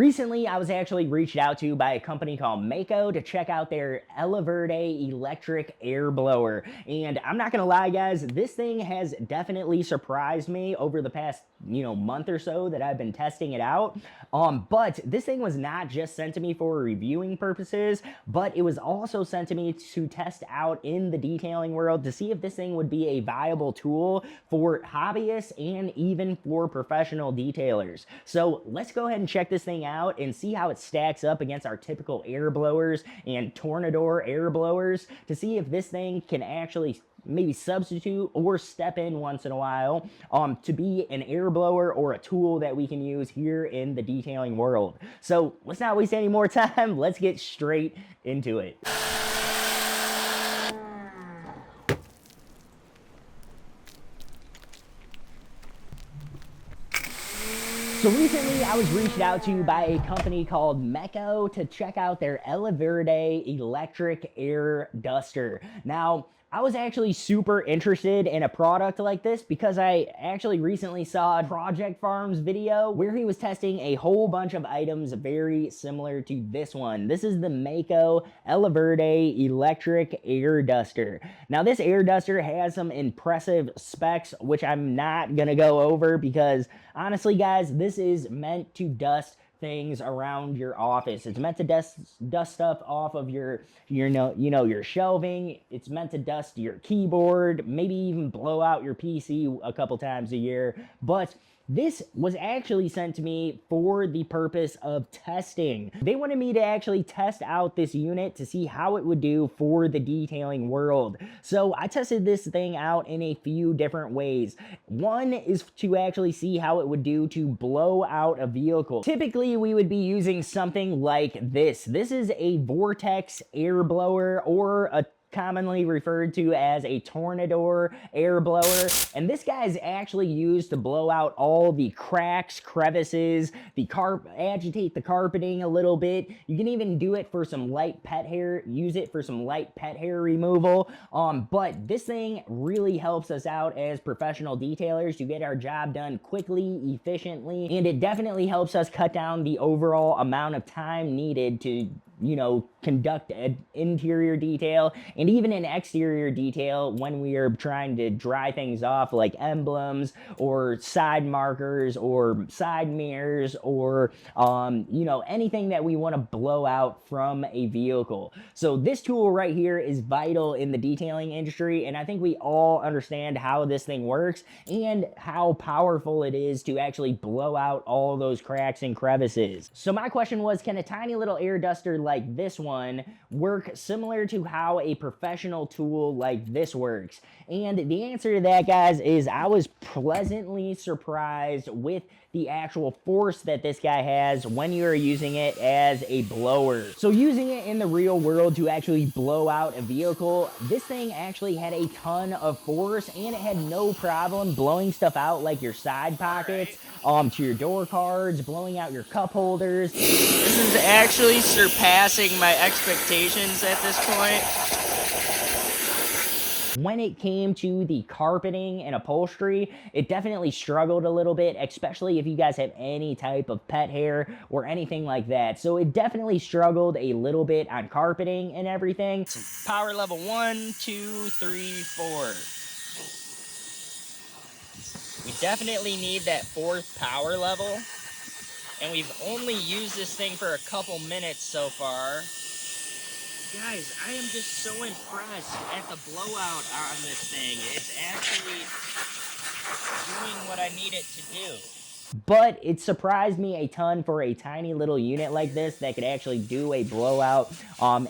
recently I was actually reached out to by a company called Meco to check out their Eleverde electric air blower. And I'm not gonna lie, guys, this thing has definitely surprised me over the past, month or so that I've been testing it out. But this thing was not just sent to me for reviewing purposes, but it was also sent to me to test out in the detailing world to see if this thing would be a viable tool for hobbyists and even for professional detailers. So let's go ahead and check this thing out and see how it stacks up against our typical air blowers and Tornador air blowers to see if this thing can actually maybe substitute or step in once in a while to be an air blower or a tool that we can use here in the detailing world. So let's not waste any more time. Let's get straight into it. So recently I was reached out to by a company called Meco to check out their Eleverde electric air duster. Now, I was actually super interested in a product like this because I actually recently saw Project Farm's video where he was testing a whole bunch of items very similar to this one. This is the Meco Eleverde electric air duster. Now this air duster has some impressive specs which I'm not gonna go over because honestly guys, this is meant to dust things around your office. It's meant to dust stuff off of your shelving. It's meant to dust your keyboard, maybe even blow out your PC a couple times a year. But this was actually sent to me for the purpose of testing. They wanted me to actually test out this unit to see how it would do for the detailing world. So I tested this thing out in a few different ways. One is to actually see how it would do to blow out a vehicle. Typically, we would be using something like this. This is a Vortex air blower or a commonly referred to as a Tornador air blower, and this guy is actually used to blow out all the cracks, crevices, agitate the carpeting a little bit. You can even do it for some light pet hair, use it for some light pet hair removal. But this thing really helps us out as professional detailers to get our job done quickly, efficiently, and it definitely helps us cut down the overall amount of time needed to conduct an interior detail and even an exterior detail when we are trying to dry things off like emblems or side markers or side mirrors or anything that we want to blow out from a vehicle. So this tool right here is vital in the detailing industry, and I think we all understand how this thing works and how powerful it is to actually blow out all those cracks and crevices. So my question was, can a tiny little air duster like this one work similar to how a professional tool like this works? And the answer to that, guys, is I was pleasantly surprised with the actual force that this guy has when you're using it as a blower. So using it in the real world to actually blow out a vehicle, this thing actually had a ton of force and it had no problem blowing stuff out like your side pockets, to your door cards, blowing out your cup holders. This is actually surpassing my expectations at this point. When it came to the carpeting and upholstery, it definitely struggled a little bit, especially if you guys have any type of pet hair or anything like that. So it definitely struggled a little bit on carpeting and everything. Power level 1, 2, 3, 4. We definitely need that 4th power level. And we've only used this thing for a couple minutes so far. Guys, I am just so impressed at the blowout on this thing. It's actually doing what I need it to do. But it surprised me a ton for a tiny little unit like this that could actually do a blowout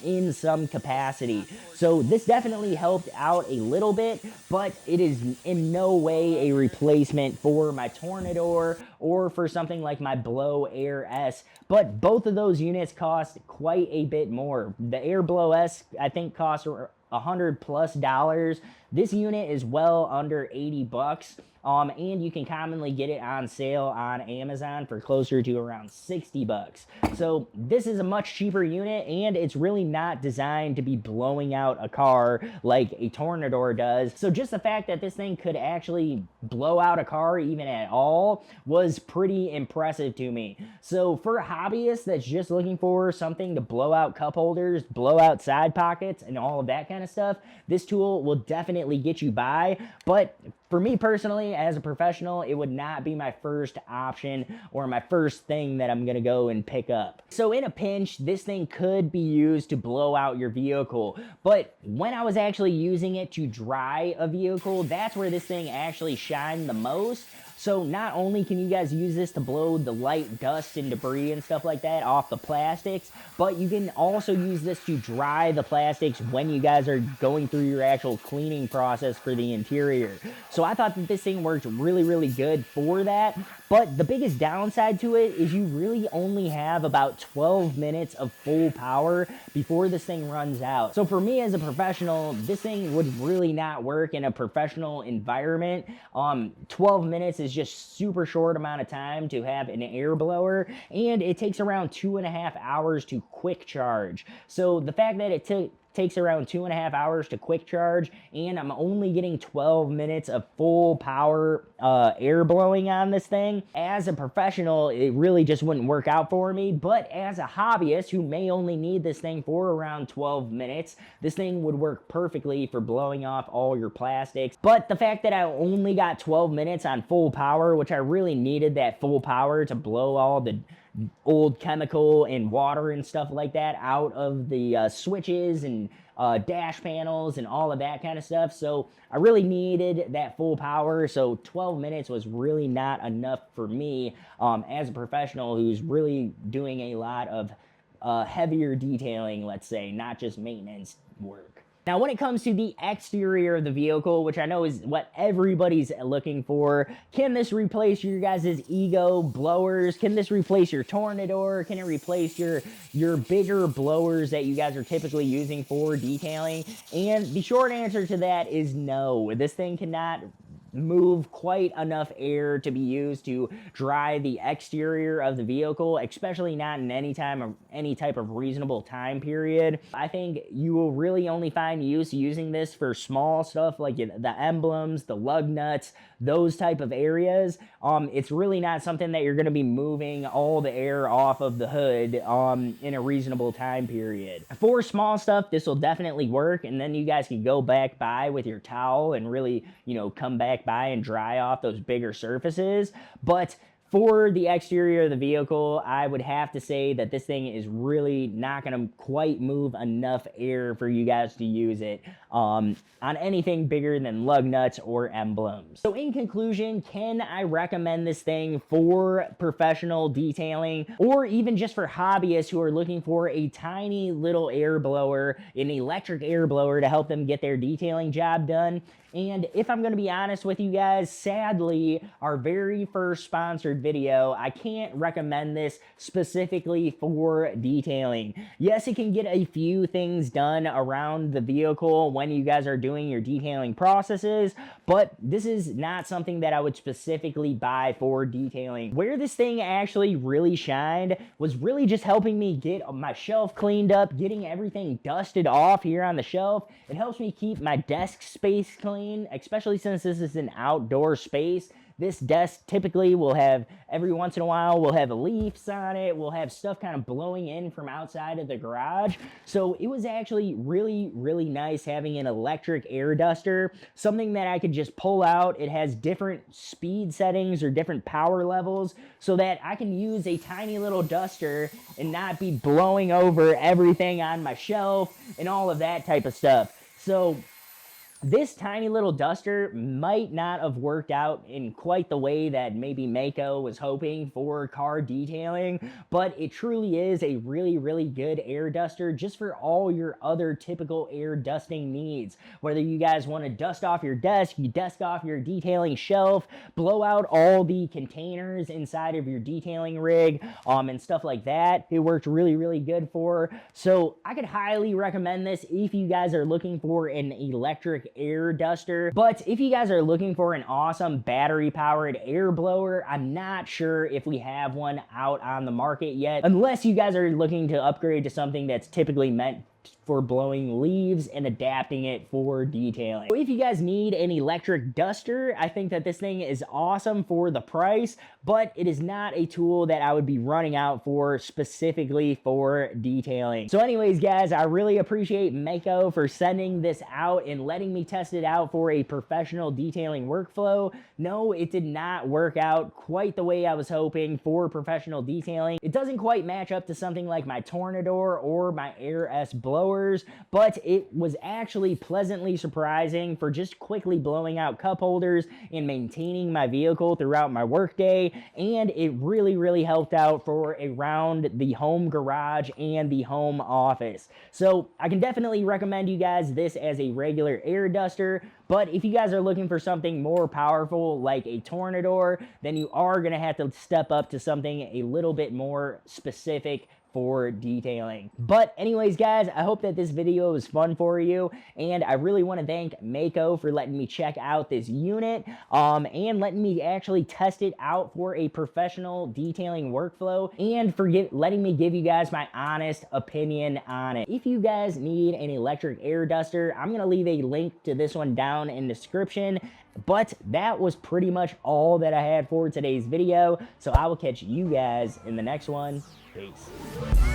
in some capacity. So this definitely helped out a little bit, but it is in no way a replacement for my Tornador or for something like my Blow Air S. But both of those units cost quite a bit more. The Air Blow S, I think, costs $100+ This unit is well under 80 bucks. And you can commonly get it on sale on Amazon for closer to around 60 bucks. So this is a much cheaper unit, and it's really not designed to be blowing out a car like a Tornador does. So just the fact that this thing could actually blow out a car even at all was pretty impressive to me. So for hobbyists that's just looking for something to blow out cup holders, blow out side pockets, and all of that kind of stuff, this tool will definitely get you by. But for me personally, as a professional, it would not be my first option or my first thing that I'm gonna go and pick up. So in a pinch, this thing could be used to blow out your vehicle. But when I was actually using it to dry a vehicle, that's where this thing actually shined the most. So not only can you guys use this to blow the light dust and debris and stuff like that off the plastics, but you can also use this to dry the plastics when you guys are going through your actual cleaning process for the interior. So I thought that this thing worked really, really good for that. But the biggest downside to it is you really only have about 12 minutes of full power before this thing runs out. So for me as a professional, this thing would really not work in a professional environment. 12 minutes is just super short amount of time to have an air blower, and it takes around 2.5 hours to quick charge. So the fact that it takes around 2.5 hours to quick charge, and I'm only getting 12 minutes of full power air blowing on this thing. As a professional, it really just wouldn't work out for me, but as a hobbyist who may only need this thing for around 12 minutes, this thing would work perfectly for blowing off all your plastics. But the fact that I only got 12 minutes on full power, which I really needed that full power to blow all the old chemical and water and stuff like that out of the switches and dash panels and all of that kind of stuff. So I really needed that full power. So 12 minutes was really not enough for me as a professional who's really doing a lot of heavier detailing, let's say, not just maintenance work. Now, when it comes to the exterior of the vehicle, which I know is what everybody's looking for, can this replace your guys' Ego blowers? Can this replace your Tornador? Can it replace your bigger blowers that you guys are typically using for detailing? And the short answer to that is no. This thing cannot move quite enough air to be used to dry the exterior of the vehicle, especially not in any type of reasonable time period. I think you will really only find use using this for small stuff like the emblems, the lug nuts, those type of areas. It's really not something that you're going to be moving all the air off of the hood in a reasonable time period. For small stuff, this will definitely work, and then you guys can go back by with your towel and really, come back by and dry off those bigger surfaces. But for the exterior of the vehicle, I would have to say that this thing is really not going to quite move enough air for you guys to use it on anything bigger than lug nuts or emblems. So in conclusion, can I recommend this thing for professional detailing or even just for hobbyists who are looking for a tiny little air blower, an electric air blower to help them get their detailing job done? And if I'm going to be honest with you guys, sadly, our very first sponsored video, I can't recommend this specifically for detailing. Yes, it can get a few things done around the vehicle when you guys are doing your detailing processes, but this is not something that I would specifically buy for detailing. Where this thing actually really shined was really just helping me get my shelf cleaned up, getting everything dusted off here on the shelf. It helps me keep my desk space clean, especially since this is an outdoor space. This desk typically will have, every once in a while, we'll have leaves on it. We'll have stuff kind of blowing in from outside of the garage. So it was actually really, really nice having an electric air duster, something that I could just pull out. It has different speed settings or different power levels so that I can use a tiny little duster and not be blowing over everything on my shelf and all of that type of stuff. So this tiny little duster might not have worked out in quite the way that maybe Meco was hoping for car detailing, but it truly is a really, really good air duster just for all your other typical air dusting needs. Whether you guys want to dust off your desk, you dust off your detailing shelf, blow out all the containers inside of your detailing rig, and stuff like that, it worked really, really good for. So I could highly recommend this if you guys are looking for an electric electric air duster. But if you guys are looking for an awesome battery powered air blower, I'm not sure if we have one out on the market yet, unless you guys are looking to upgrade to something that's typically meant for blowing leaves and adapting it for detailing. So if you guys need an electric duster, I think that this thing is awesome for the price, but it is not a tool that I would be running out for specifically for detailing. So anyways, guys, I really appreciate Meco for sending this out and letting me test it out for a professional detailing workflow. No, it did not work out quite the way I was hoping for professional detailing. It doesn't quite match up to something like my Tornador or my Air S blowers, but it was actually pleasantly surprising for just quickly blowing out cup holders and maintaining my vehicle throughout my workday, and it really helped out for around the home garage and the home office. So I can definitely recommend you guys this as a regular air duster, but if you guys are looking for something more powerful like a Tornador, then you are going to have to step up to something a little bit more specific for detailing. But anyways, guys, I hope that this video was fun for you, and I really want to thank Meco for letting me check out this unit and letting me actually test it out for a professional detailing workflow, and for letting me give you guys my honest opinion on it. If you guys need an electric air duster, I'm going to leave a link to this one down in the description. But that was pretty much all that I had for today's video, so I will catch you guys in the next one. Peace.